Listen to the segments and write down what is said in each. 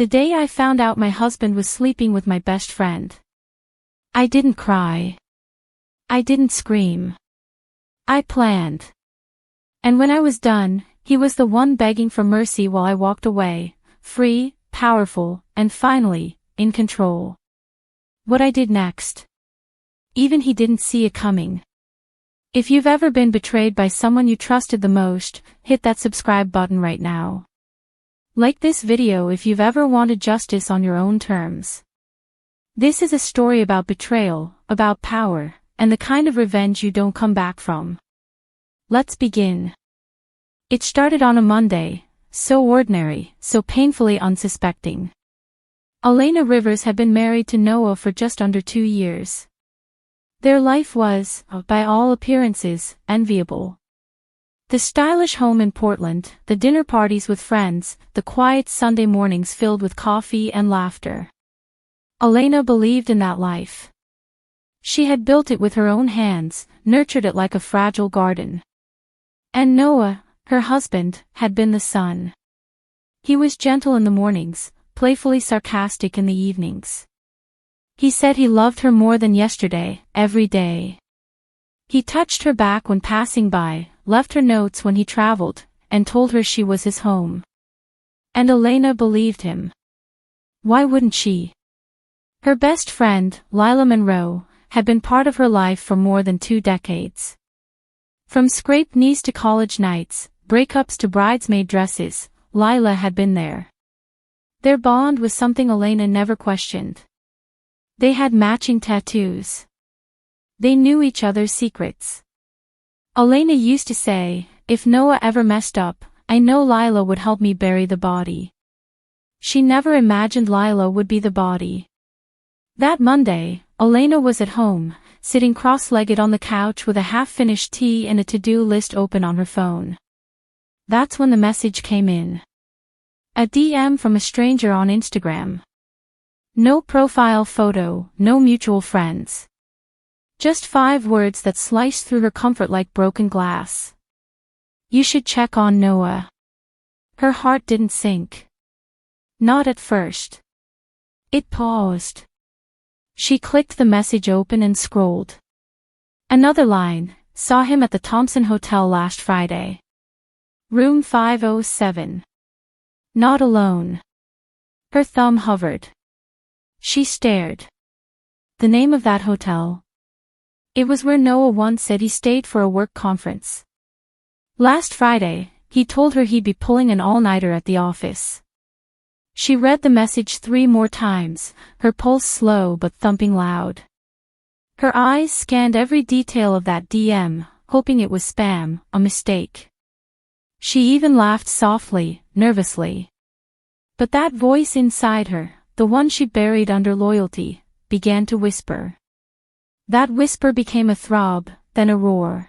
The day I found out my husband was sleeping with my best friend. I didn't cry. I didn't scream. I planned. And when I was done, he was the one begging for mercy while I walked away, free, powerful, and finally, in control. What I did next. Even he didn't see it coming. If you've ever been betrayed by someone you trusted the most, hit that subscribe button right now. Like this video if you've ever wanted justice on your own terms. This is a story about betrayal, about power, and the kind of revenge you don't come back from. Let's begin. It started on a Monday, so ordinary, so painfully unsuspecting. Elena Rivers had been married to Noah for just under 2 years. Their life was, by all appearances, enviable. The stylish home in Portland, the dinner parties with friends, the quiet Sunday mornings filled with coffee and laughter. Elena believed in that life. She had built it with her own hands, nurtured it like a fragile garden. And Noah, her husband, had been the sun. He was gentle in the mornings, playfully sarcastic in the evenings. He said he loved her more than yesterday, every day. He touched her back when passing by, left her notes when he traveled, and told her she was his home. And Elena believed him. Why wouldn't she? Her best friend, Lila Monroe, had been part of her life for more than 2 decades. From scraped knees to college nights, breakups to bridesmaid dresses, Lila had been there. Their bond was something Elena never questioned. They had matching tattoos. They knew each other's secrets. Elena used to say, if Noah ever messed up, I know Lila would help me bury the body. She never imagined Lila would be the body. That Monday, Elena was at home, sitting cross-legged on the couch with a half-finished tea and a to-do list open on her phone. That's when the message came in. A DM from a stranger on Instagram. No profile photo, no mutual friends. Just 5 words that sliced through her comfort like broken glass. You should check on Noah. Her heart didn't sink. Not at first. It paused. She clicked the message open and scrolled. Another line, saw him at the Thompson Hotel last Friday. Room 507. Not alone. Her thumb hovered. She stared. The name of that hotel. It was where Noah once said he stayed for a work conference. Last Friday, he told her he'd be pulling an all-nighter at the office. She read the message 3 more times, her pulse slow but thumping loud. Her eyes scanned every detail of that DM, hoping it was spam, a mistake. She even laughed softly, nervously. But that voice inside her, the one she buried under loyalty, began to whisper. That whisper became a throb, then a roar.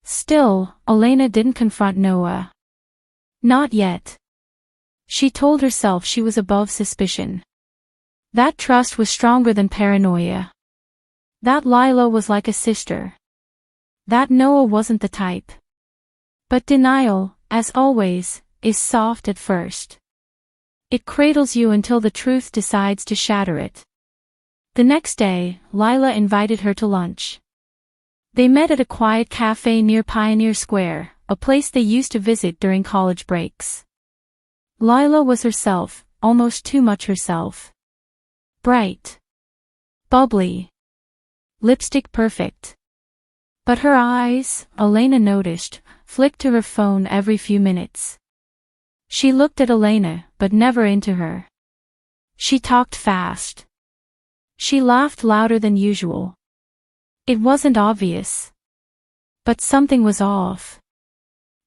Still, Elena didn't confront Noah. Not yet. She told herself she was above suspicion. That trust was stronger than paranoia. That Lila was like a sister. That Noah wasn't the type. But denial, as always, is soft at first. It cradles you until the truth decides to shatter it. The next day, Lila invited her to lunch. They met at a quiet cafe near Pioneer Square, a place they used to visit during college breaks. Lila was herself, almost too much herself. Bright. Bubbly. Lipstick perfect. But her eyes, Elena noticed, flicked to her phone every few minutes. She looked at Elena, but never into her. She talked fast. She laughed louder than usual. It wasn't obvious. But something was off.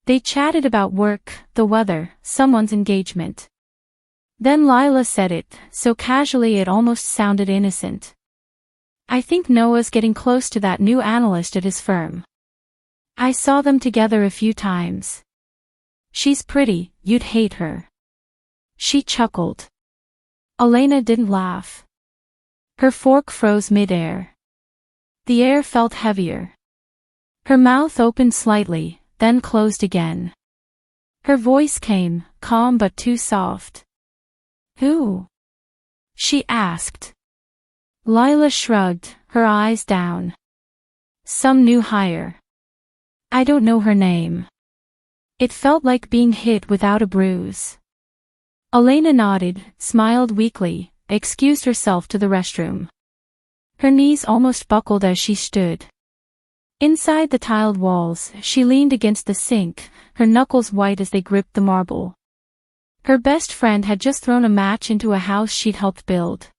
They chatted about work, the weather, someone's engagement. Then Lila said it, so casually it almost sounded innocent. I think Noah's getting close to that new analyst at his firm. I saw them together a few times. She's pretty, you'd hate her. She chuckled. Elena didn't laugh. Her fork froze mid-air. The air felt heavier. Her mouth opened slightly, then closed again. Her voice came, calm but too soft. Who? She asked. Lila shrugged, her eyes down. Some new hire. I don't know her name. It felt like being hit without a bruise. Elena nodded, smiled weakly, excused herself to the restroom. Her knees almost buckled as she stood. Inside the tiled walls, she leaned against the sink, her knuckles white as they gripped the marble. Her best friend had just thrown a match into a house she'd helped build.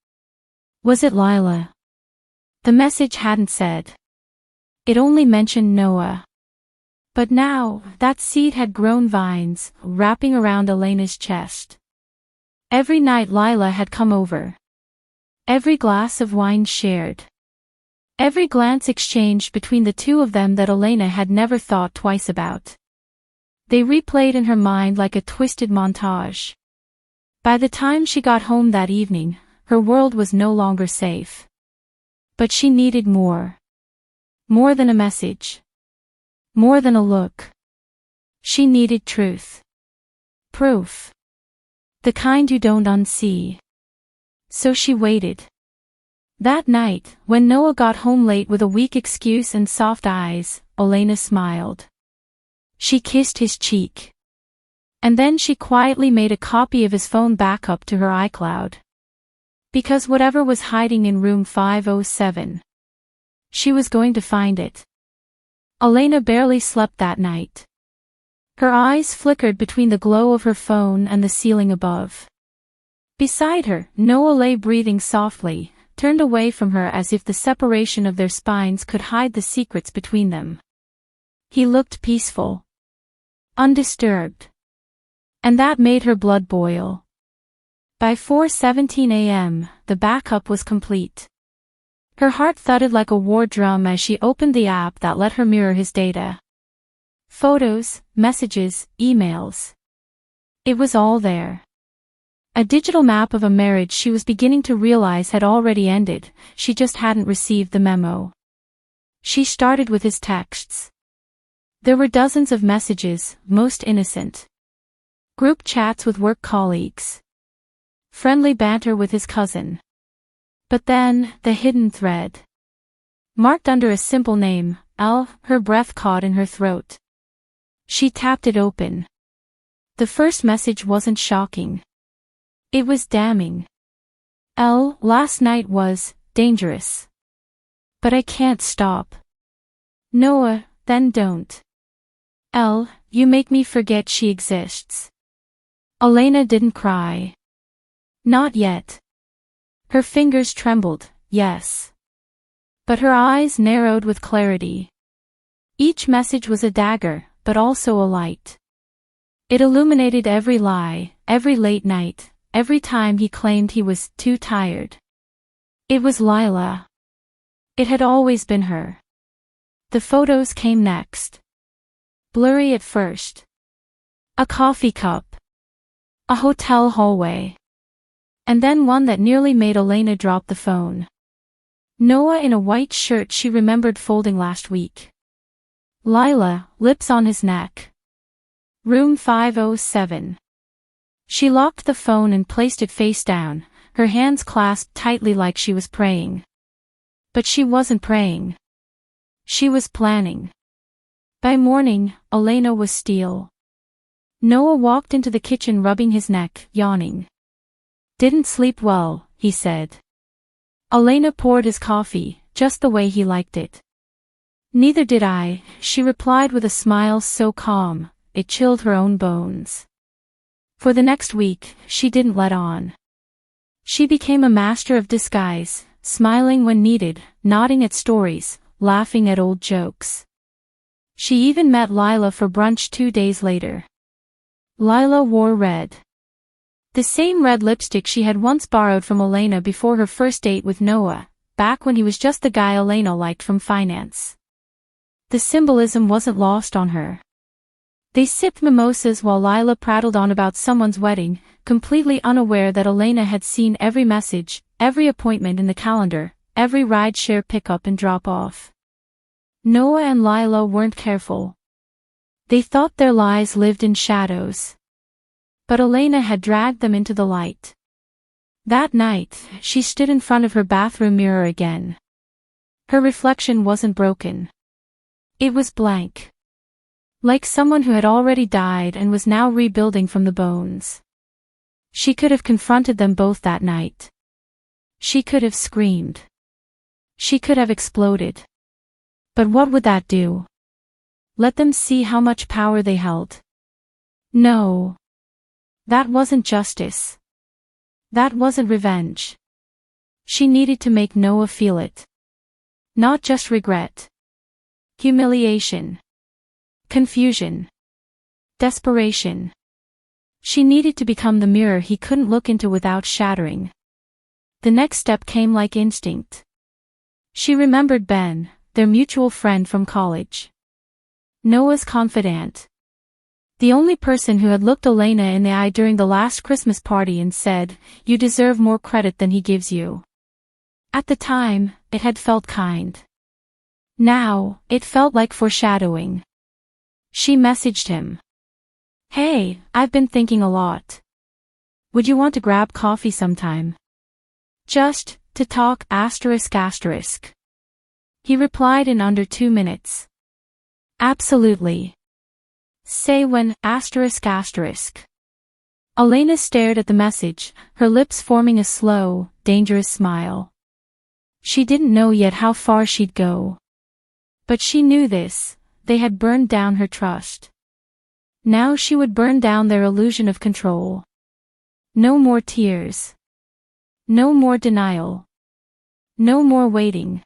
Was it Lila? The message hadn't said. It only mentioned Noah. But now, that seed had grown vines, wrapping around Elena's chest. Every night Lila had come over. Every glass of wine shared. Every glance exchanged between the two of them that Elena had never thought twice about. They replayed in her mind like a twisted montage. By the time she got home that evening, her world was no longer safe. But she needed more. More than a message. More than a look. She needed truth. Proof. The kind you don't unsee. So she waited. That night, when Noah got home late with a weak excuse and soft eyes, Elena smiled. She kissed his cheek. And then she quietly made a copy of his phone backup to her iCloud. Because whatever was hiding in room 507, she was going to find it. Elena barely slept that night. Her eyes flickered between the glow of her phone and the ceiling above. Beside her, Noah lay breathing softly, turned away from her as if the separation of their spines could hide the secrets between them. He looked peaceful. Undisturbed. And that made her blood boil. By 4:17 a.m., the backup was complete. Her heart thudded like a war drum as she opened the app that let her mirror his data. Photos, messages, emails. It was all there. A digital map of a marriage she was beginning to realize had already ended, she just hadn't received the memo. She started with his texts. There were dozens of messages, most innocent. Group chats with work colleagues. Friendly banter with his cousin. But then, the hidden thread. Marked under a simple name, L, her breath caught in her throat. She tapped it open. The first message wasn't shocking. It was damning. L, last night was dangerous. But I can't stop. Noah, then don't. L, you make me forget she exists. Elena didn't cry. Not yet. Her fingers trembled, yes. But her eyes narrowed with clarity. Each message was a dagger, but also a light. It illuminated every lie, every late night, every time he claimed he was too tired. It was Lila. It had always been her. The photos came next. Blurry at first. A coffee cup. A hotel hallway. And then one that nearly made Elena drop the phone. Noah in a white shirt she remembered folding last week. Lila, lips on his neck. Room 507. She locked the phone and placed it face down, her hands clasped tightly like she was praying. But she wasn't praying. She was planning. By morning, Elena was steel. Noah walked into the kitchen rubbing his neck, yawning. Didn't sleep well, he said. Elena poured his coffee, just the way he liked it. Neither did I, she replied with a smile so calm, it chilled her own bones. For the next week, she didn't let on. She became a master of disguise, smiling when needed, nodding at stories, laughing at old jokes. She even met Lila for brunch 2 days later. Lila wore red. The same red lipstick she had once borrowed from Elena before her first date with Noah, back when he was just the guy Elena liked from finance. The symbolism wasn't lost on her. They sipped mimosas while Lila prattled on about someone's wedding, completely unaware that Elena had seen every message, every appointment in the calendar, every ride-share pickup and drop-off. Noah and Lila weren't careful. They thought their lies lived in shadows. But Elena had dragged them into the light. That night, she stood in front of her bathroom mirror again. Her reflection wasn't broken. It was blank. Like someone who had already died and was now rebuilding from the bones. She could have confronted them both that night. She could have screamed. She could have exploded. But what would that do? Let them see how much power they held. No. That wasn't justice. That wasn't revenge. She needed to make Noah feel it. Not just regret. Humiliation. Confusion. Desperation. She needed to become the mirror he couldn't look into without shattering. The next step came like instinct. She remembered Ben, their mutual friend from college. Noah's confidant. The only person who had looked Elena in the eye during the last Christmas party and said, "You deserve more credit than he gives you." At the time, it had felt kind. Now, it felt like foreshadowing. She messaged him. "Hey, I've been thinking a lot. Would you want to grab coffee sometime? Just, to talk ****. He replied in under 2 minutes. Absolutely. Say when ****. Elena stared at the message, her lips forming a slow, dangerous smile. She didn't know yet how far she'd go. But she knew this, they had burned down her trust. Now she would burn down their illusion of control. No more tears. No more denial. No more waiting.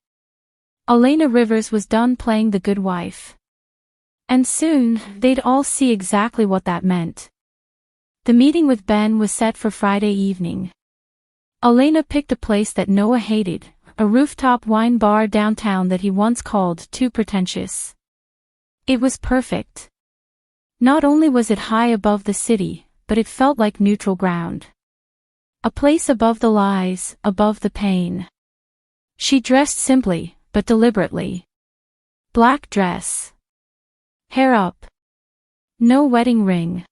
Elena Rivers was done playing the good wife. And soon, they'd all see exactly what that meant. The meeting with Ben was set for Friday evening. Elena picked a place that Noah hated, a rooftop wine bar downtown that he once called too pretentious. It was perfect. Not only was it high above the city, but it felt like neutral ground. A place above the lies, above the pain. She dressed simply, but deliberately. Black dress. Hair up. No wedding ring.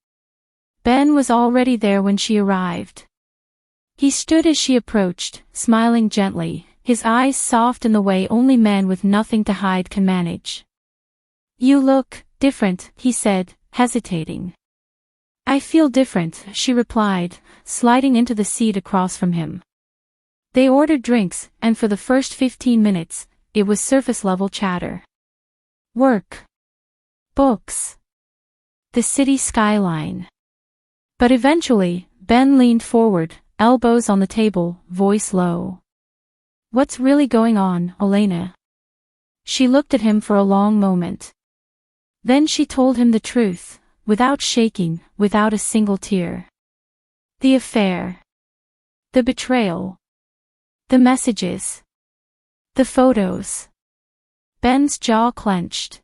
Ben was already there when she arrived. He stood as she approached, smiling gently, his eyes soft in the way only men with nothing to hide can manage. "You look different," he said, hesitating. "I feel different," she replied, sliding into the seat across from him. They ordered drinks, and for the first 15 minutes, it was surface-level chatter. Work. Books. The city skyline. But eventually, Ben leaned forward, elbows on the table, voice low. "What's really going on, Elena?" She looked at him for a long moment. Then she told him the truth, without shaking, without a single tear. The affair. The betrayal. The messages. The photos. Ben's jaw clenched.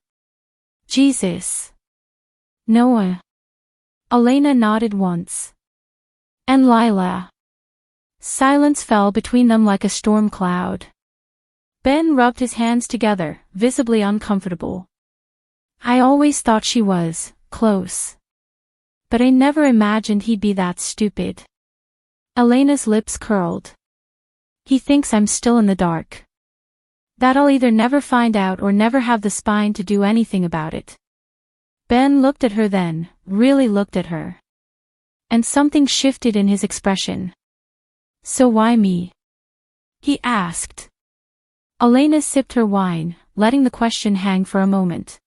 Jesus. Noah. Elena nodded once. And Lila. Silence fell between them like a storm cloud. Ben rubbed his hands together, visibly uncomfortable. "I always thought she was close. But I never imagined he'd be that stupid." Elena's lips curled. "He thinks I'm still in the dark. That I'll either never find out or never have the spine to do anything about it." Ben looked at her then, really looked at her. And something shifted in his expression. "So why me?" he asked. Elena sipped her wine, letting the question hang for a moment.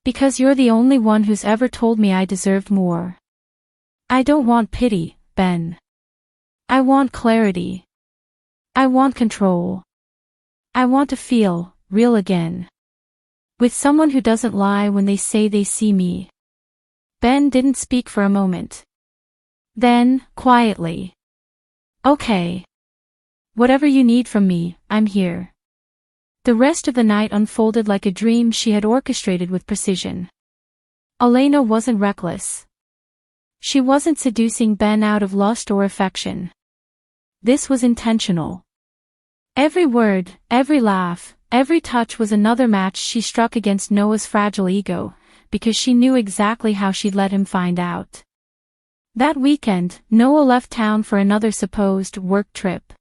"Because you're the only one who's ever told me I deserved more. I don't want pity, Ben. I want clarity. I want control. I want to feel real again. With someone who doesn't lie when they say they see me." Ben didn't speak for a moment. Then, quietly. "Okay. Whatever you need from me, I'm here." The rest of the night unfolded like a dream she had orchestrated with precision. Elena wasn't reckless. She wasn't seducing Ben out of lust or affection. This was intentional. Every word, every laugh, every touch was another match she struck against Noah's fragile ego, because she knew exactly how she'd let him find out. That weekend, Noah left town for another supposed work trip.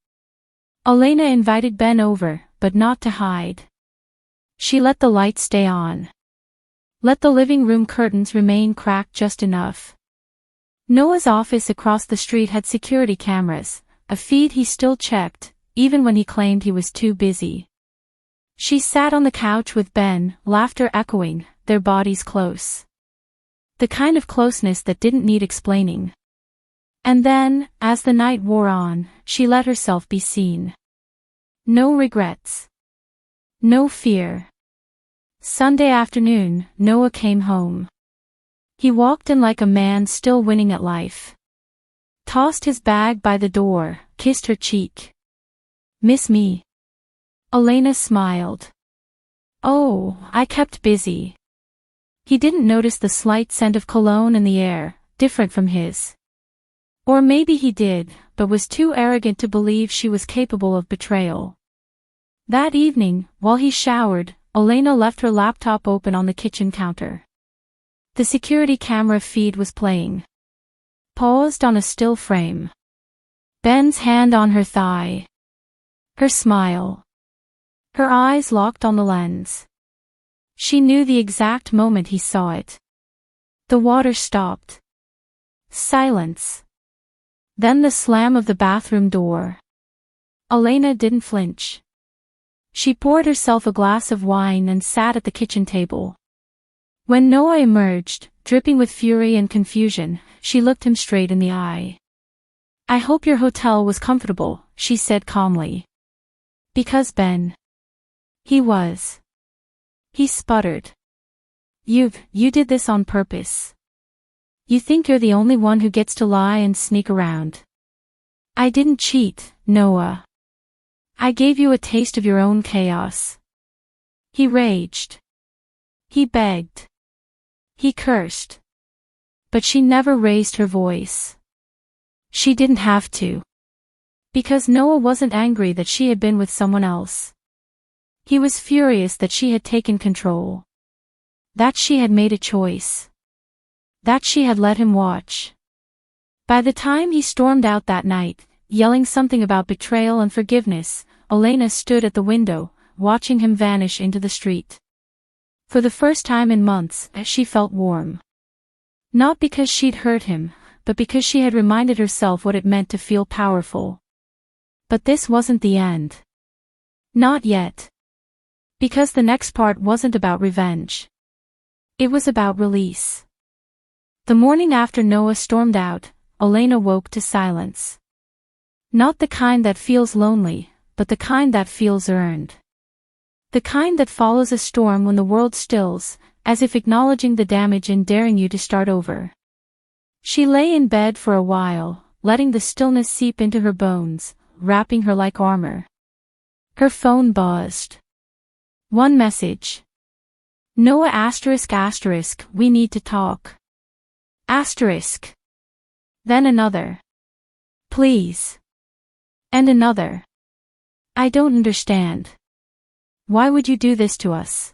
Elena invited Ben over, but not to hide. She let the lights stay on. Let the living room curtains remain cracked just enough. Noah's office across the street had security cameras, a feed he still checked, even when he claimed he was too busy. She sat on the couch with Ben, laughter echoing, their bodies close. The kind of closeness that didn't need explaining. And then, as the night wore on, she let herself be seen. No regrets. No fear. Sunday afternoon, Noah came home. He walked in like a man still winning at life. Tossed his bag by the door, kissed her cheek. "Miss me?" Elena smiled. "Oh, I kept busy." He didn't notice the slight scent of cologne in the air, different from his. Or maybe he did, but was too arrogant to believe she was capable of betrayal. That evening, while he showered, Elena left her laptop open on the kitchen counter. The security camera feed was playing. Paused on a still frame. Ben's hand on her thigh. Her smile. Her eyes locked on the lens. She knew the exact moment he saw it. The water stopped. Silence. Then the slam of the bathroom door. Elena didn't flinch. She poured herself a glass of wine and sat at the kitchen table. When Noah emerged, dripping with fury and confusion, she looked him straight in the eye. "I hope your hotel was comfortable," she said calmly. "Because Ben." He was. He sputtered. You did this on purpose. You think you're the only one who gets to lie and sneak around." "I didn't cheat, Noah. I gave you a taste of your own chaos." He raged. He begged. He cursed. But she never raised her voice. She didn't have to. Because Noah wasn't angry that she had been with someone else. He was furious that she had taken control. That she had made a choice. That she had let him watch. By the time he stormed out that night, yelling something about betrayal and forgiveness, Elena stood at the window, watching him vanish into the street. For the first time in months, she felt warm. Not because she'd hurt him, but because she had reminded herself what it meant to feel powerful. But this wasn't the end. Not yet. Because the next part wasn't about revenge. It was about release. The morning after Noah stormed out, Elena woke to silence. Not the kind that feels lonely, but the kind that feels earned. The kind that follows a storm when the world stills, as if acknowledging the damage and daring you to start over. She lay in bed for a while, letting the stillness seep into her bones, wrapping her like armor. Her phone buzzed. One message. "Noah ***, we need to talk. ***. Then another. "Please." And another. "I don't understand. Why would you do this to us?"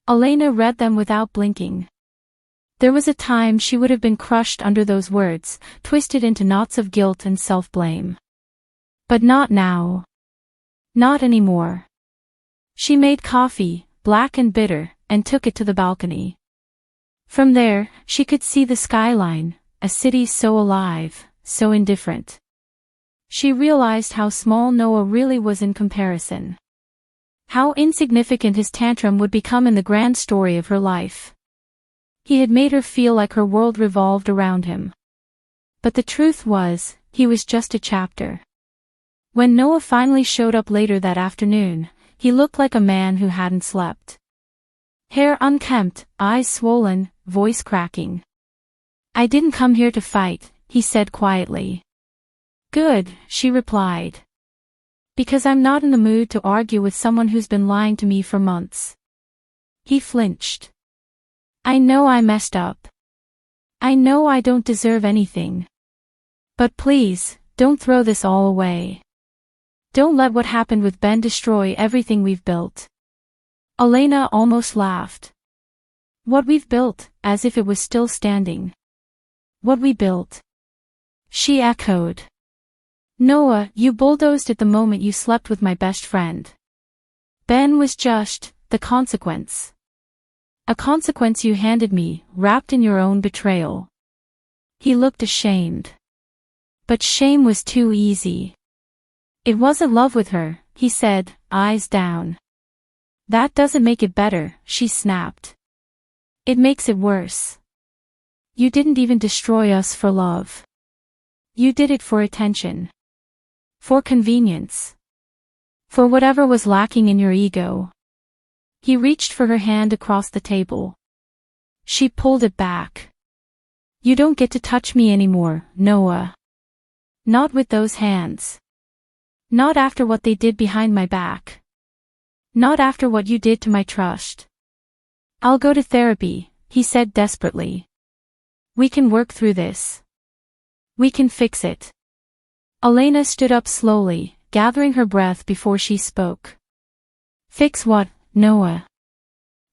Elena read them without blinking. There was a time she would have been crushed under those words, twisted into knots of guilt and self-blame. But not now. Not anymore. She made coffee, black and bitter, and took it to the balcony. From there, she could see the skyline, a city so alive, so indifferent. She realized how small Noah really was in comparison. How insignificant his tantrum would become in the grand story of her life. He had made her feel like her world revolved around him. But the truth was, he was just a chapter. When Noah finally showed up later that afternoon, he looked like a man who hadn't slept. Hair unkempt, eyes swollen, voice cracking. "I didn't come here to fight," he said quietly. "Good," she replied. "Because I'm not in the mood to argue with someone who's been lying to me for months." He flinched. "I know I messed up. I know I don't deserve anything. But please, don't throw this all away. Don't let what happened with Ben destroy everything we've built." Elena almost laughed. "What we've built, as if it was still standing." What we built. She echoed. Noah, you bulldozed at the moment you slept with my best friend. Ben was just the consequence. A consequence you handed me, wrapped in your own betrayal. He looked ashamed. But shame was too easy. It wasn't love with her, he said, eyes down. That doesn't make it better, she snapped. It makes it worse. You didn't even destroy us for love. You did it for attention. For convenience. For whatever was lacking in your ego. He reached for her hand across the table. She pulled it back. You don't get to touch me anymore, Noah. Not with those hands. Not after what they did behind my back. Not after what you did to my trust. I'll go to therapy, he said desperately. We can work through this. We can fix it. Elena stood up slowly, gathering her breath before she spoke. Fix what, Noah?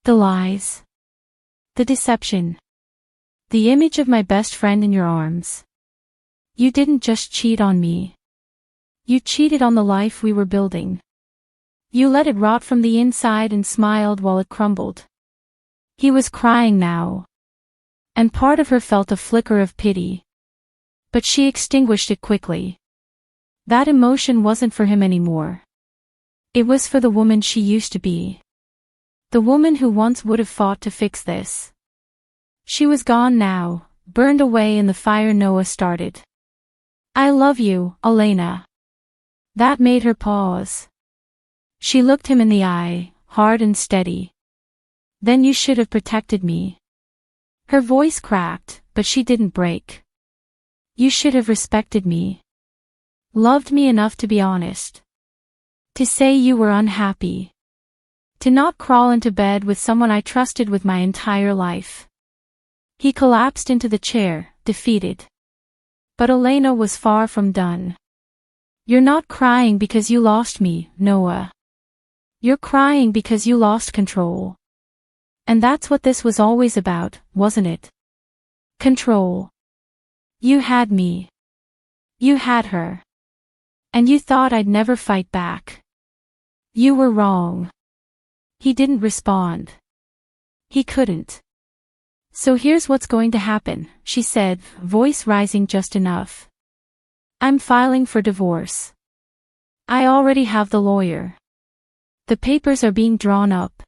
The lies. The deception. The image of my best friend in your arms. You didn't just cheat on me. You cheated on the life we were building. You let it rot from the inside and smiled while it crumbled. He was crying now. And part of her felt a flicker of pity. But she extinguished it quickly. That emotion wasn't for him anymore. It was for the woman she used to be. The woman who once would have fought to fix this. She was gone now, burned away in the fire Noah started. I love you, Elena. That made her pause. She looked him in the eye, hard and steady. Then you should have protected me. Her voice cracked, but she didn't break. You should have respected me. Loved me enough to be honest. To say you were unhappy. To not crawl into bed with someone I trusted with my entire life. He collapsed into the chair, defeated. But Elena was far from done. You're not crying because you lost me, Noah. You're crying because you lost control. And that's what this was always about, wasn't it? Control. You had me. You had her. And you thought I'd never fight back. You were wrong. He didn't respond. He couldn't. So here's what's going to happen, she said, voice rising just enough. I'm filing for divorce. I already have the lawyer. The papers are being drawn up.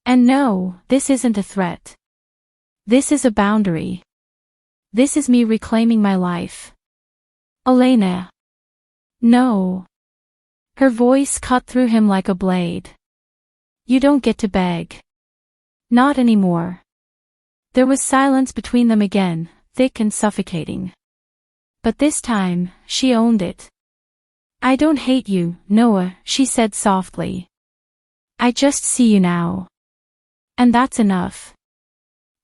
And no, this isn't a threat. This is a boundary. This is me reclaiming my life. Elena. No. Her voice cut through him like a blade. You don't get to beg. Not anymore. There was silence between them again, thick and suffocating. But this time, she owned it. I don't hate you, Noah, she said softly. I just see you now. And that's enough.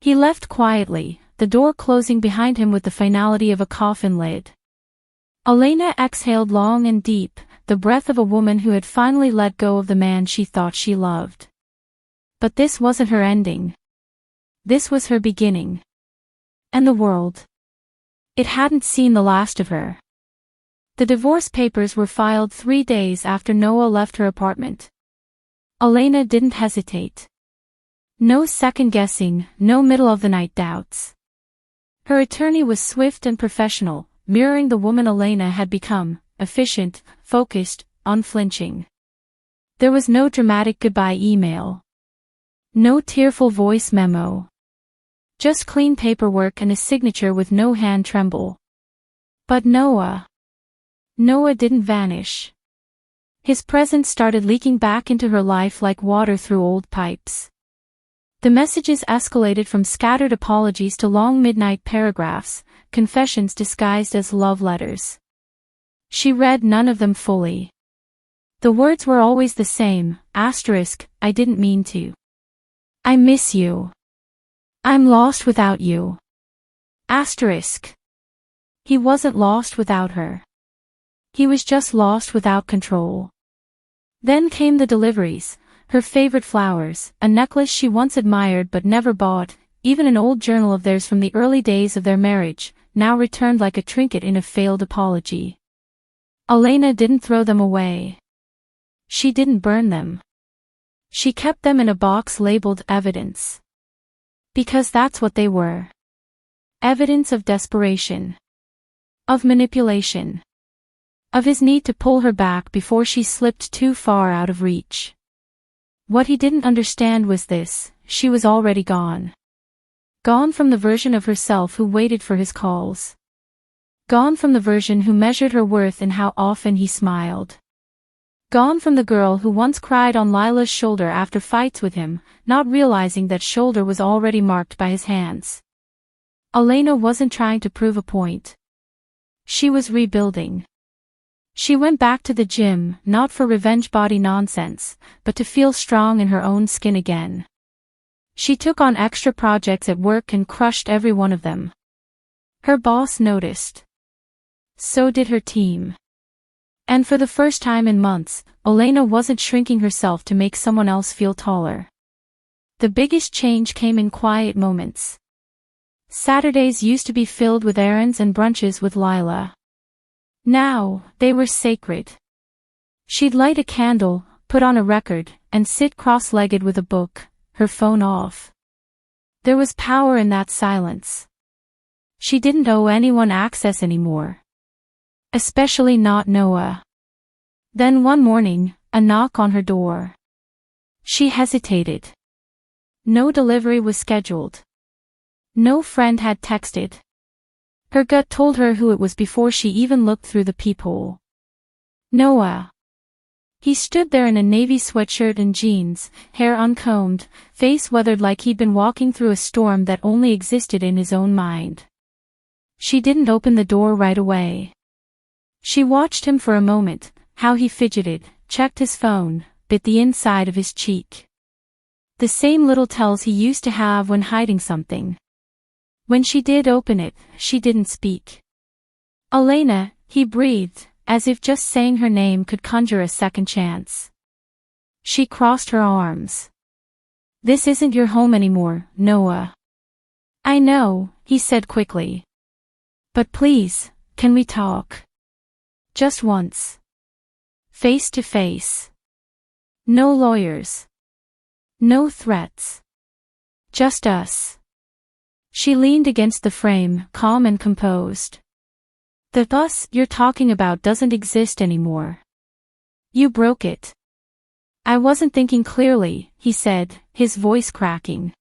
He left quietly, the door closing behind him with the finality of a coffin lid. Elena exhaled long and deep, the breath of a woman who had finally let go of the man she thought she loved. But this wasn't her ending. This was her beginning. And the world. It hadn't seen the last of her. The divorce papers were filed 3 days after Noah left her apartment. Elena didn't hesitate. No second-guessing, no middle-of-the-night doubts. Her attorney was swift and professional, mirroring the woman Elena had become, efficient, focused, unflinching. There was no dramatic goodbye email. No tearful voice memo. Just clean paperwork and a signature with no hand tremble. But Noah didn't vanish. His presence started leaking back into her life like water through old pipes. The messages escalated from scattered apologies to long midnight paragraphs, confessions disguised as love letters. She read none of them fully. The words were always the same, asterisk, I didn't mean to. I miss you. I'm lost without you. Asterisk. He wasn't lost without her. He was just lost without control. Then came the deliveries, her favorite flowers, a necklace she once admired but never bought, even an old journal of theirs from the early days of their marriage, now returned like a trinket in a failed apology. Elena didn't throw them away. She didn't burn them. She kept them in a box labeled evidence. Because that's what they were. Evidence of desperation. Of manipulation. Of his need to pull her back before she slipped too far out of reach. What he didn't understand was this: she was already gone. Gone from the version of herself who waited for his calls. Gone from the version who measured her worth in how often he smiled. Gone from the girl who once cried on Lila's shoulder after fights with him, not realizing that shoulder was already marked by his hands. Elena wasn't trying to prove a point. She was rebuilding. She went back to the gym, not for revenge body nonsense, but to feel strong in her own skin again. She took on extra projects at work and crushed every one of them. Her boss noticed. So did her team. And for the first time in months, Elena wasn't shrinking herself to make someone else feel taller. The biggest change came in quiet moments. Saturdays used to be filled with errands and brunches with Lila. Now, they were sacred. She'd light a candle, put on a record, and sit cross-legged with a book, her phone off. There was power in that silence. She didn't owe anyone access anymore. Especially not Noah. Then one morning, a knock on her door. She hesitated. No delivery was scheduled. No friend had texted. Her gut told her who it was before she even looked through the peephole. Noah. He stood there in a navy sweatshirt and jeans, hair uncombed, face weathered like he'd been walking through a storm that only existed in his own mind. She didn't open the door right away. She watched him for a moment, how he fidgeted, checked his phone, bit the inside of his cheek. The same little tells he used to have when hiding something. When she did open it, she didn't speak. Elena, he breathed, as if just saying her name could conjure a second chance. She crossed her arms. This isn't your home anymore, Noah. I know, he said quickly. But please, can we talk? Just once. Face to face. No lawyers. No threats. Just us. She leaned against the frame, calm and composed. The us you're talking about doesn't exist anymore. You broke it. I wasn't thinking clearly, he said, his voice cracking.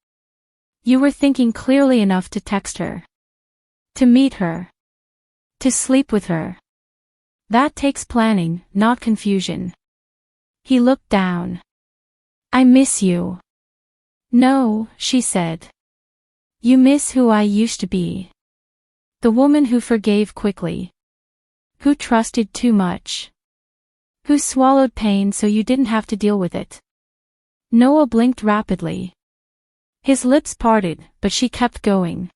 You were thinking clearly enough to text her. To meet her. To sleep with her. That takes planning, not confusion. He looked down. I miss you. No, she said. You miss who I used to be. The woman who forgave quickly. Who trusted too much. Who swallowed pain so you didn't have to deal with it. Noah blinked rapidly. His lips parted, but she kept going.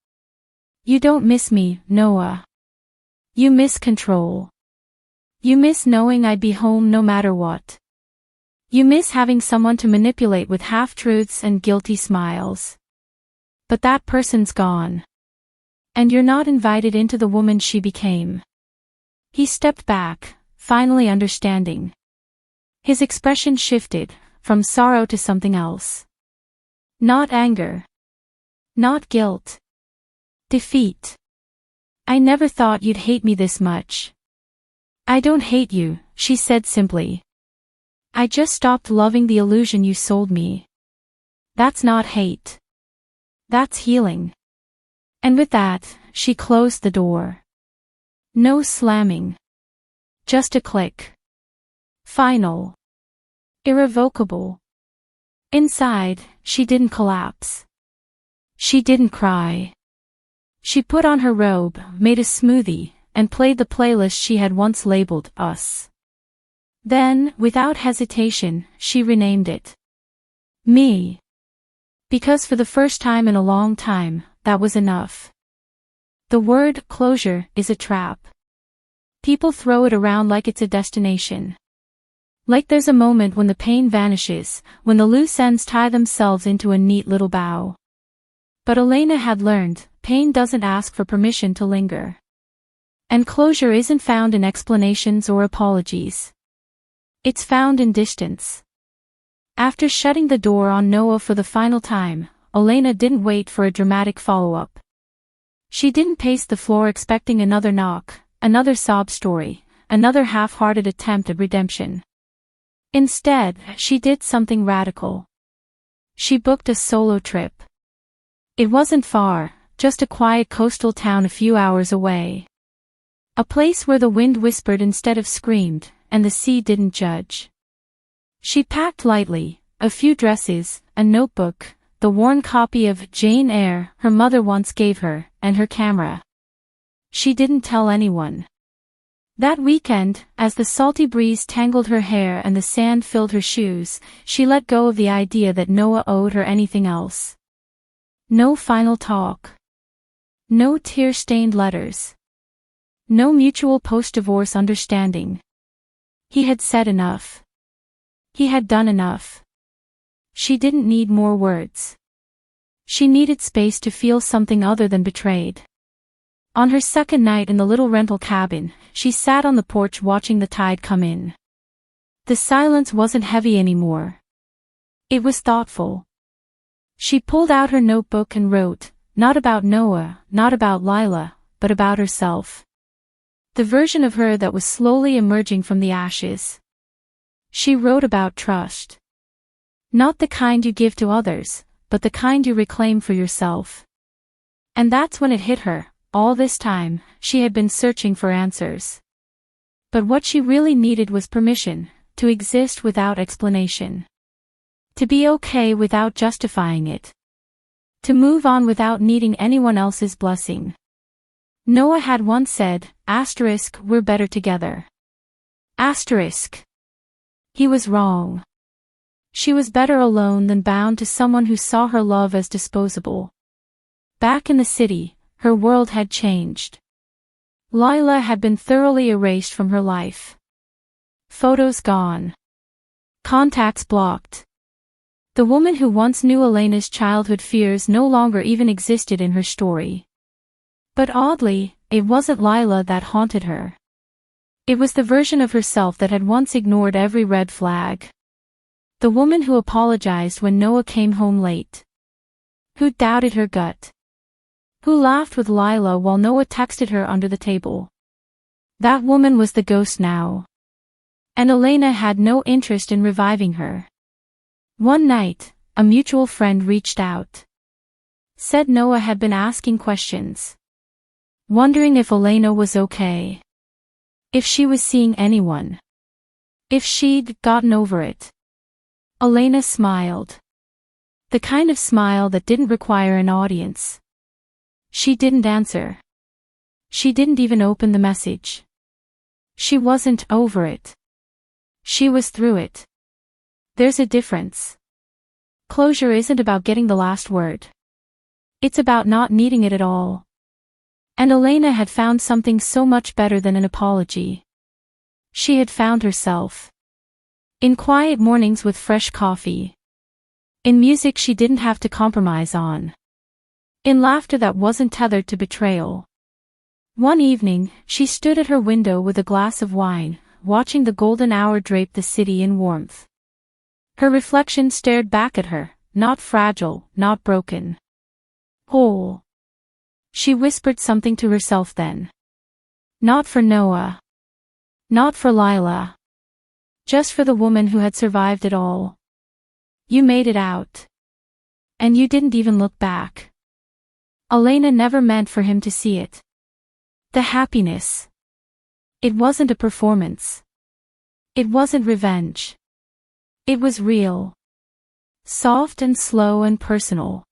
You don't miss me, Noah. You miss control. You miss knowing I'd be home no matter what. You miss having someone to manipulate with half-truths and guilty smiles. But that person's gone. And you're not invited into the woman she became. He stepped back, finally understanding. His expression shifted, from sorrow to something else. Not anger. Not guilt. Defeat. I never thought you'd hate me this much. I don't hate you, she said simply. I just stopped loving the illusion you sold me. That's not hate. That's healing. And with that, she closed the door. No slamming. Just a click. Final. Irrevocable. Inside, she didn't collapse. She didn't cry. She put on her robe, made a smoothie, and played the playlist she had once labeled Us. Then, without hesitation, she renamed it. Me. Because for the first time in a long time, that was enough. The word closure is a trap. People throw it around like it's a destination. Like there's a moment when the pain vanishes, when the loose ends tie themselves into a neat little bow. But Elena had learned, pain doesn't ask for permission to linger. And closure isn't found in explanations or apologies. It's found in distance. After shutting the door on Noah for the final time, Elena didn't wait for a dramatic follow-up. She didn't pace the floor expecting another knock, another sob story, another half-hearted attempt at redemption. Instead, she did something radical. She booked a solo trip. It wasn't far, just a quiet coastal town a few hours away. A place where the wind whispered instead of screamed, and the sea didn't judge. She packed lightly, a few dresses, a notebook, the worn copy of Jane Eyre her mother once gave her, and her camera. She didn't tell anyone. That weekend, as the salty breeze tangled her hair and the sand filled her shoes, she let go of the idea that Noah owed her anything else. No final talk. No tear-stained letters. No mutual post-divorce understanding. He had said enough. He had done enough. She didn't need more words. She needed space to feel something other than betrayed. On her second night in the little rental cabin, she sat on the porch watching the tide come in. The silence wasn't heavy anymore. It was thoughtful. She pulled out her notebook and wrote, not about Noah, not about Lila, but about herself. The version of her that was slowly emerging from the ashes. She wrote about trust. Not the kind you give to others, but the kind you reclaim for yourself. And that's when it hit her. All this time, she had been searching for answers. But what she really needed was permission, to exist without explanation. To be okay without justifying it. To move on without needing anyone else's blessing. Noah had once said, we're better together. He was wrong. She was better alone than bound to someone who saw her love as disposable. Back in the city, her world had changed. Lila had been thoroughly erased from her life. Photos gone. Contacts blocked. The woman who once knew Elena's childhood fears no longer even existed in her story. But oddly, it wasn't Lila that haunted her. It was the version of herself that had once ignored every red flag. The woman who apologized when Noah came home late. Who doubted her gut. Who laughed with Lila while Noah texted her under the table. That woman was the ghost now. And Elena had no interest in reviving her. One night, a mutual friend reached out. Said Noah had been asking questions. Wondering if Elena was okay. If she was seeing anyone. If she'd gotten over it. Elena smiled. The kind of smile that didn't require an audience. She didn't answer. She didn't even open the message. She wasn't over it. She was through it. There's a difference. Closure isn't about getting the last word. It's about not needing it at all. And Elena had found something so much better than an apology. She had found herself. In quiet mornings with fresh coffee. In music she didn't have to compromise on. In laughter that wasn't tethered to betrayal. One evening, she stood at her window with a glass of wine, watching the golden hour drape the city in warmth. Her reflection stared back at her, not fragile, not broken. Whole. She whispered something to herself then. Not for Noah. Not for Lila. Just for the woman who had survived it all. You made it out. And you didn't even look back. Elena never meant for him to see it. The happiness. It wasn't a performance. It wasn't revenge. It was real. Soft and slow and personal.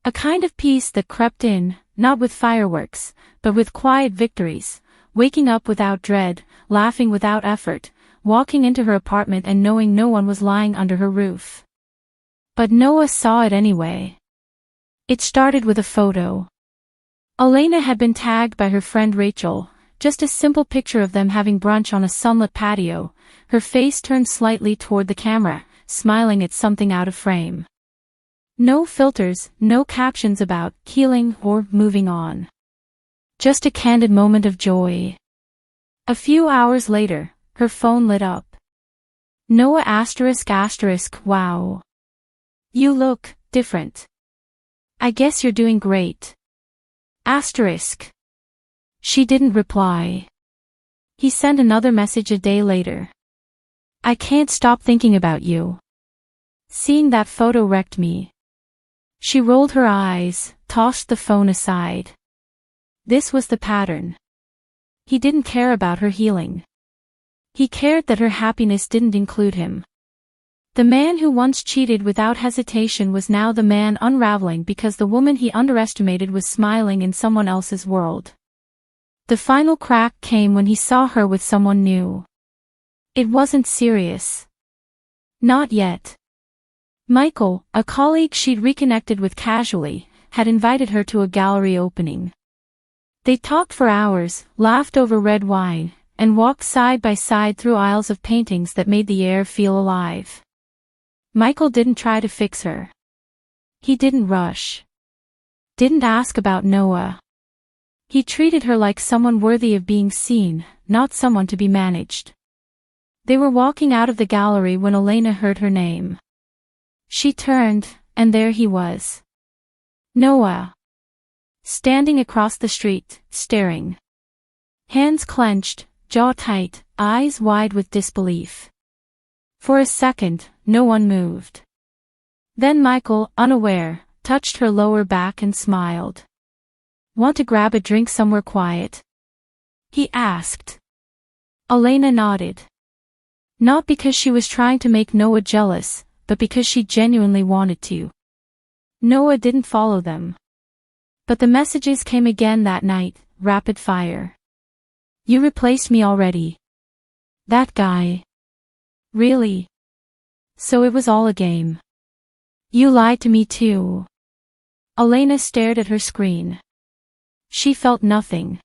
A kind of peace that crept in, not with fireworks, but with quiet victories, waking up without dread, laughing without effort, walking into her apartment and knowing no one was lying under her roof. But Noah saw it anyway. It started with a photo. Elena had been tagged by her friend Rachel, just a simple picture of them having brunch on a sunlit patio, her face turned slightly toward the camera, smiling at something out of frame. No filters, no captions about healing or moving on. Just a candid moment of joy. A few hours later, her phone lit up. Noah ***, wow. You look different. I guess you're doing great. **. She didn't reply. He sent another message a day later. I can't stop thinking about you. Seeing that photo wrecked me. She rolled her eyes, tossed the phone aside. This was the pattern. He didn't care about her healing. He cared that her happiness didn't include him. The man who once cheated without hesitation was now the man unraveling because the woman he underestimated was smiling in someone else's world. The final crack came when he saw her with someone new. It wasn't serious. Not yet. Michael, a colleague she'd reconnected with casually, had invited her to a gallery opening. They talked for hours, laughed over red wine, and walked side by side through aisles of paintings that made the air feel alive. Michael didn't try to fix her. He didn't rush. Didn't ask about Noah. He treated her like someone worthy of being seen, not someone to be managed. They were walking out of the gallery when Elena heard her name. She turned, and there he was. Noah. Standing across the street, staring. Hands clenched, jaw tight, eyes wide with disbelief. For a second, no one moved. Then Michael, unaware, touched her lower back and smiled. Want to grab a drink somewhere quiet? He asked. Elena nodded. Not because she was trying to make Noah jealous, but because she genuinely wanted to. Noah didn't follow them. But the messages came again that night, rapid fire. You replaced me already. That guy. Really? So it was all a game. You lied to me too. Elena stared at her screen. She felt nothing.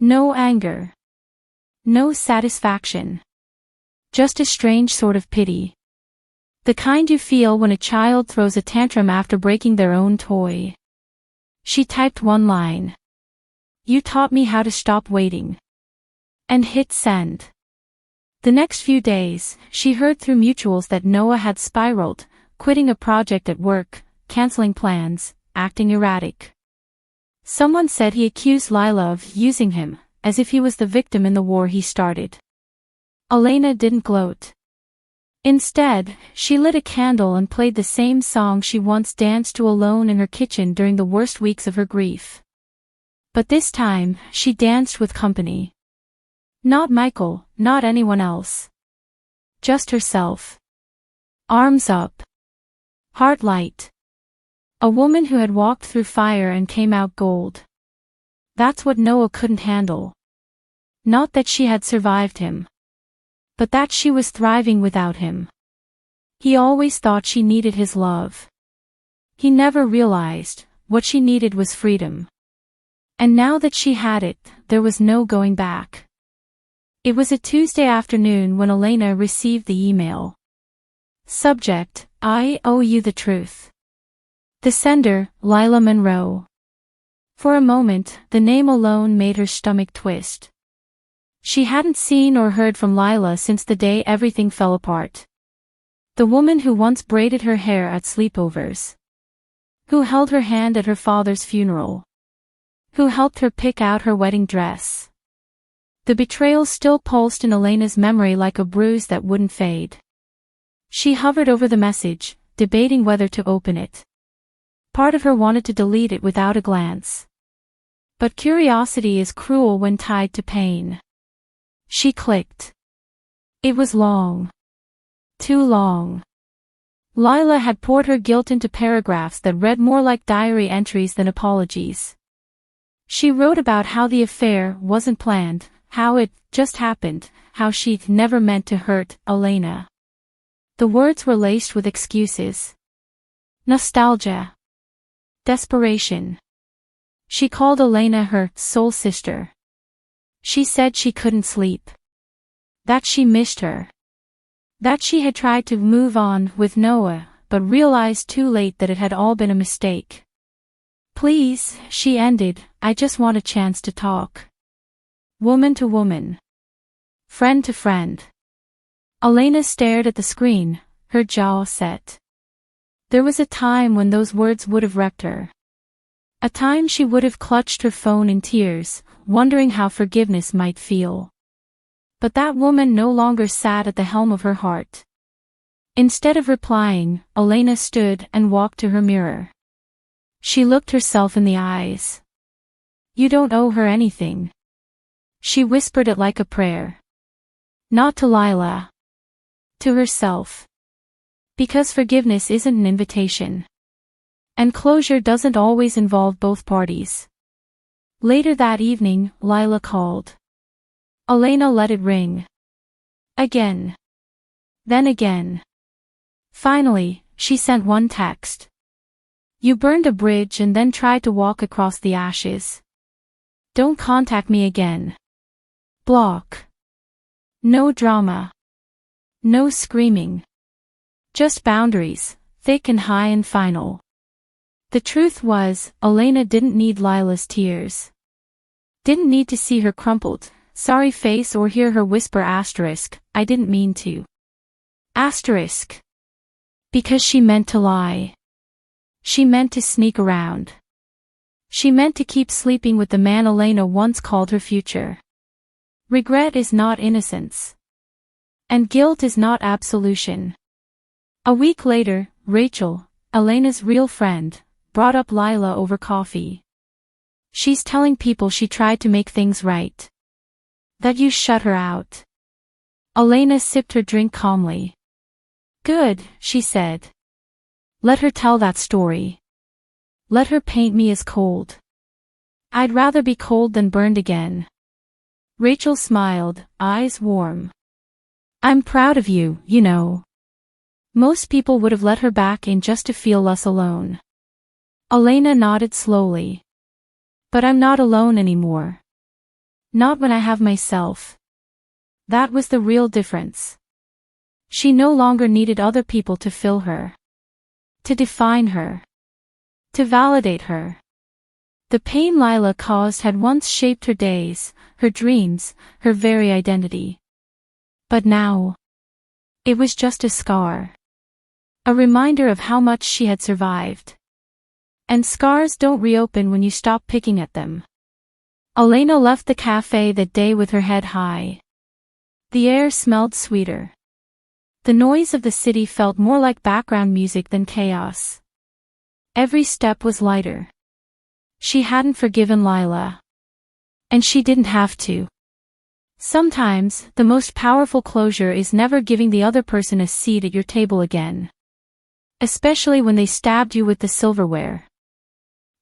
No anger. No satisfaction. Just a strange sort of pity. The kind you feel when a child throws a tantrum after breaking their own toy. She typed one line. You taught me how to stop waiting. And hit send. The next few days, she heard through mutuals that Noah had spiraled, quitting a project at work, canceling plans, acting erratic. Someone said he accused Lila of using him, as if he was the victim in the war he started. Elena didn't gloat. Instead, she lit a candle and played the same song she once danced to alone in her kitchen during the worst weeks of her grief. But this time, she danced with company. Not Michael, not anyone else. Just herself. Arms up. Heart light. A woman who had walked through fire and came out gold. That's what Noah couldn't handle. Not that she had survived him. But that she was thriving without him. He always thought she needed his love. He never realized, what she needed was freedom. And now that she had it, there was no going back. It was a Tuesday afternoon when Elena received the email. Subject, I owe you the truth. The sender, Lila Monroe. For a moment, the name alone made her stomach twist. She hadn't seen or heard from Lila since the day everything fell apart. The woman who once braided her hair at sleepovers. Who held her hand at her father's funeral. Who helped her pick out her wedding dress. The betrayal still pulsed in Elena's memory like a bruise that wouldn't fade. She hovered over the message, debating whether to open it. Part of her wanted to delete it without a glance. But curiosity is cruel when tied to pain. She clicked. It was long. Too long. Lila had poured her guilt into paragraphs that read more like diary entries than apologies. She wrote about how the affair wasn't planned, how it just happened, how she'd never meant to hurt Elena. The words were laced with excuses. Nostalgia. Desperation. She called Elena her soul sister. She said she couldn't sleep. That she missed her. That she had tried to move on with Noah, but realized too late that it had all been a mistake. "Please," she ended, "I just want a chance to talk. Woman to woman. Friend to friend." Elena stared at the screen, her jaw set. There was a time when those words would have wrecked her. A time she would have clutched her phone in tears, wondering how forgiveness might feel. But that woman no longer sat at the helm of her heart. Instead of replying, Elena stood and walked to her mirror. She looked herself in the eyes. "You don't owe her anything." She whispered it like a prayer. Not to Lila. To herself. Because forgiveness isn't an invitation. And closure doesn't always involve both parties. Later that evening, Lila called. Elena let it ring. Again. Then again. Finally, she sent one text. "You burned a bridge and then tried to walk across the ashes. Don't contact me again. Block. No drama. No screaming. Just boundaries, thick and high and final." The truth was, Elena didn't need Lila's tears. Didn't need to see her crumpled, sorry face or hear her whisper asterisk, "I didn't mean to." Asterisk. Because she meant to lie. She meant to sneak around. She meant to keep sleeping with the man Elena once called her future. Regret is not innocence. And guilt is not absolution. A week later, Rachel, Elena's real friend, brought up Lila over coffee. "She's telling people she tried to make things right. That you shut her out." Elena sipped her drink calmly. "Good," she said. "Let her tell that story. Let her paint me as cold. I'd rather be cold than burned again." Rachel smiled, eyes warm. "I'm proud of you, you know. Most people would have let her back in just to feel less alone." Elena nodded slowly. "But I'm not alone anymore. Not when I have myself." That was the real difference. She no longer needed other people to fill her. To define her. To validate her. The pain Lila caused had once shaped her days, her dreams, her very identity. But now, it was just a scar. A reminder of how much she had survived. And scars don't reopen when you stop picking at them. Elena left the cafe that day with her head high. The air smelled sweeter. The noise of the city felt more like background music than chaos. Every step was lighter. She hadn't forgiven Lila. And she didn't have to. Sometimes, the most powerful closure is never giving the other person a seat at your table again. Especially when they stabbed you with the silverware.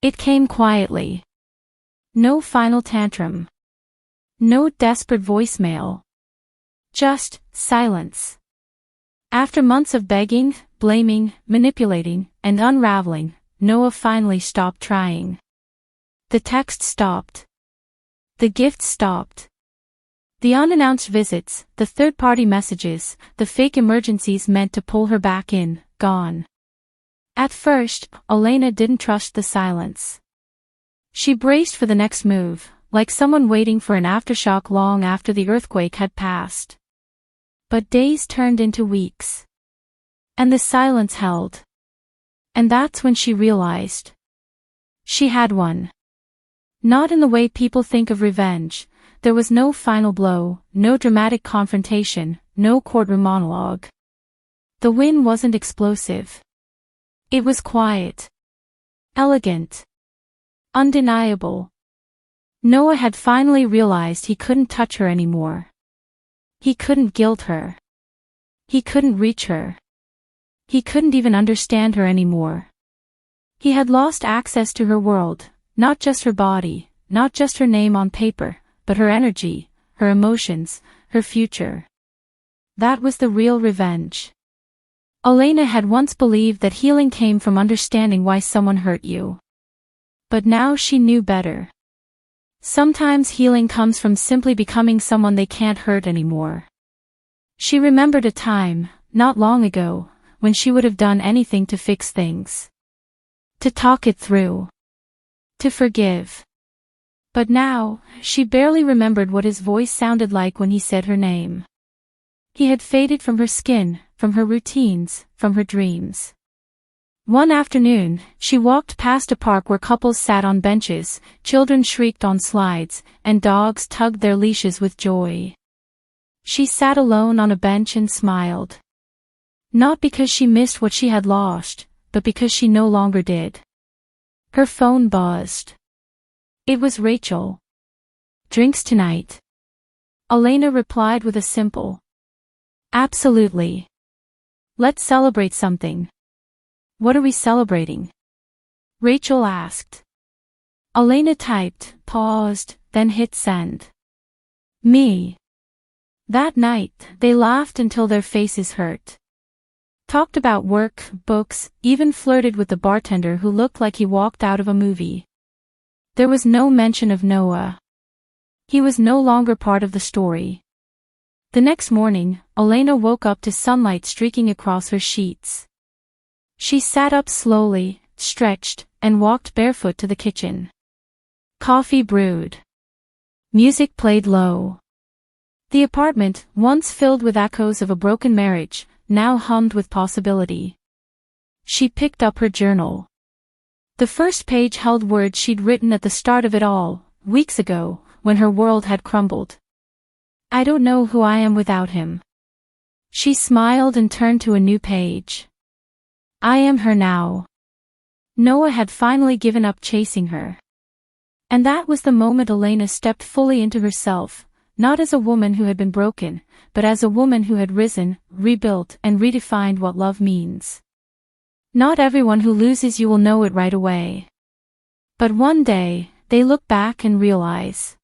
It came quietly. No final tantrum. No desperate voicemail. Just silence. After months of begging, blaming, manipulating, and unraveling, Noah finally stopped trying. The text stopped. The gifts stopped. The unannounced visits, the third-party messages, the fake emergencies meant to pull her back in, gone. At first, Elena didn't trust the silence. She braced for the next move, like someone waiting for an aftershock long after the earthquake had passed. But days turned into weeks. And the silence held. And that's when she realized. She had won. Not in the way people think of revenge. There was no final blow, no dramatic confrontation, no courtroom monologue. The win wasn't explosive. It was quiet. Elegant. Undeniable. Noah had finally realized he couldn't touch her anymore. He couldn't guilt her. He couldn't reach her. He couldn't even understand her anymore. He had lost access to her world, not just her body, not just her name on paper, but her energy, her emotions, her future. That was the real revenge. Elena had once believed that healing came from understanding why someone hurt you. But now she knew better. Sometimes healing comes from simply becoming someone they can't hurt anymore. She remembered a time, not long ago, when she would have done anything to fix things. To talk it through. To forgive. But now, she barely remembered what his voice sounded like when he said her name. He had faded from her skin, from her routines, from her dreams. One afternoon, she walked past a park where couples sat on benches, children shrieked on slides, and dogs tugged their leashes with joy. She sat alone on a bench and smiled. Not because she missed what she had lost, but because she no longer did. Her phone buzzed. It was Rachel. "Drinks tonight?" Elena replied with a simple, "Absolutely. Let's celebrate something." "What are we celebrating?" Rachel asked. Elena typed, paused, then hit send. "Me." That night, they laughed until their faces hurt. Talked about work, books, even flirted with the bartender who looked like he walked out of a movie. There was no mention of Noah. He was no longer part of the story. The next morning, Elena woke up to sunlight streaking across her sheets. She sat up slowly, stretched, and walked barefoot to the kitchen. Coffee brewed. Music played low. The apartment, once filled with echoes of a broken marriage, now hummed with possibility. She picked up her journal. The first page held words she'd written at the start of it all, weeks ago, when her world had crumbled. "I don't know who I am without him." She smiled and turned to a new page. "I am her now." Noah had finally given up chasing her. And that was the moment Elena stepped fully into herself, not as a woman who had been broken, but as a woman who had risen, rebuilt, and redefined what love means. Not everyone who loses you will know it right away. But one day, they look back and realize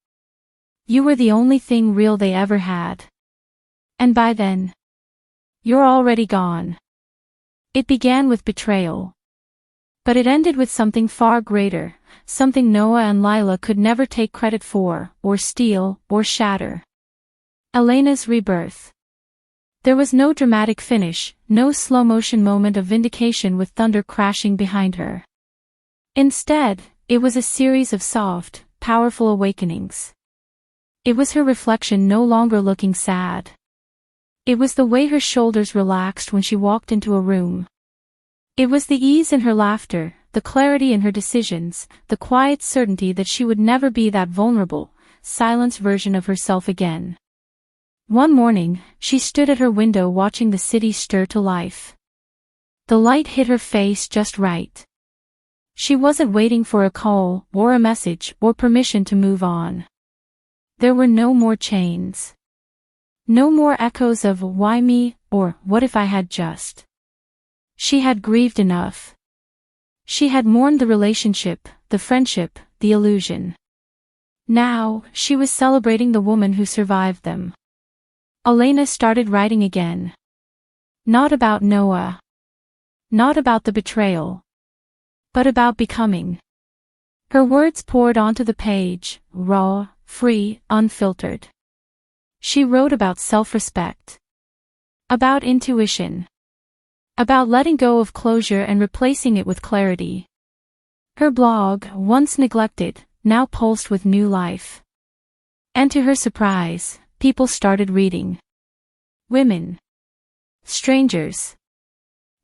you were the only thing real they ever had. And by then, you're already gone. It began with betrayal. But it ended with something far greater, something Noah and Lila could never take credit for, or steal, or shatter. Elena's rebirth. There was no dramatic finish, no slow-motion moment of vindication with thunder crashing behind her. Instead, it was a series of soft, powerful awakenings. It was her reflection no longer looking sad. It was the way her shoulders relaxed when she walked into a room. It was the ease in her laughter, the clarity in her decisions, the quiet certainty that she would never be that vulnerable, silenced version of herself again. One morning, she stood at her window watching the city stir to life. The light hit her face just right. She wasn't waiting for a call, or a message, or permission to move on. There were no more chains. No more echoes of "why me?" or "what if I had just." She had grieved enough. She had mourned the relationship, the friendship, the illusion. Now, she was celebrating the woman who survived them. Elena started writing again. Not about Noah. Not about the betrayal. But about becoming. Her words poured onto the page, raw, free, unfiltered. She wrote about self-respect. About intuition. About letting go of closure and replacing it with clarity. Her blog, once neglected, now pulsed with new life. And to her surprise, people started reading. Women. Strangers.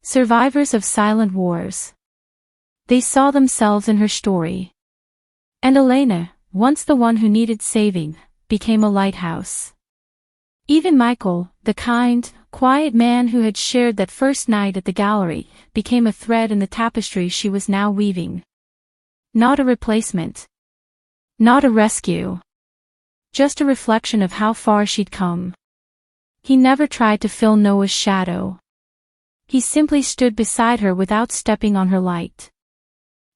Survivors of silent wars. They saw themselves in her story. And Elena, once the one who needed saving, became a lighthouse. Even Michael, the kind, quiet man who had shared that first night at the gallery, became a thread in the tapestry she was now weaving. Not a replacement. Not a rescue. Just a reflection of how far she'd come. He never tried to fill Noah's shadow. He simply stood beside her without stepping on her light.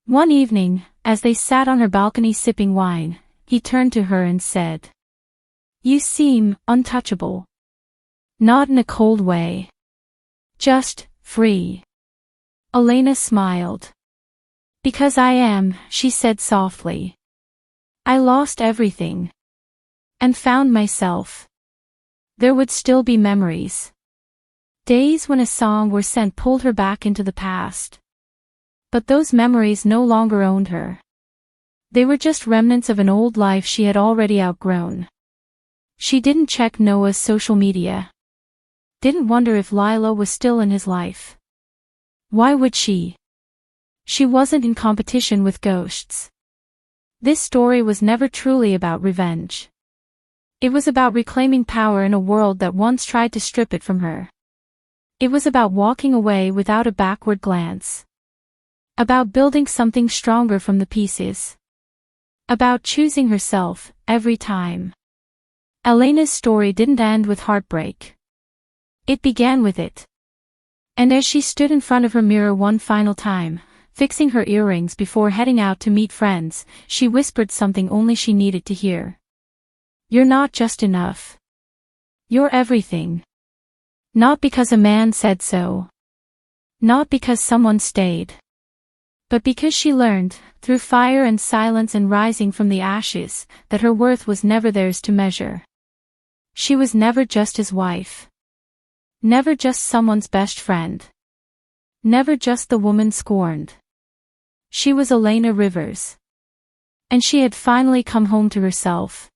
One evening, as they sat on her balcony sipping wine, he turned to her and said, "You seem untouchable." Not in a cold way. Just free. Elena smiled. "Because I am," she said softly. "I lost everything. And found myself. There would still be memories. Days when a song or scent pulled her back into the past. But those memories no longer owned her. They were just remnants of an old life she had already outgrown. She didn't check Noah's social media. Didn't wonder if Lila was still in his life. Why would she? She wasn't in competition with ghosts. This story was never truly about revenge. It was about reclaiming power in a world that once tried to strip it from her. It was about walking away without a backward glance. About building something stronger from the pieces. About choosing herself, every time. Elena's story didn't end with heartbreak. It began with it. And as she stood in front of her mirror one final time, fixing her earrings before heading out to meet friends, she whispered something only she needed to hear. You're not just enough. You're everything. Not because a man said so. Not because someone stayed. But because she learned, through fire and silence and rising from the ashes, that her worth was never theirs to measure. She was never just his wife. Never just someone's best friend. Never just the woman scorned. She was Elena Rivers. And she had finally come home to herself.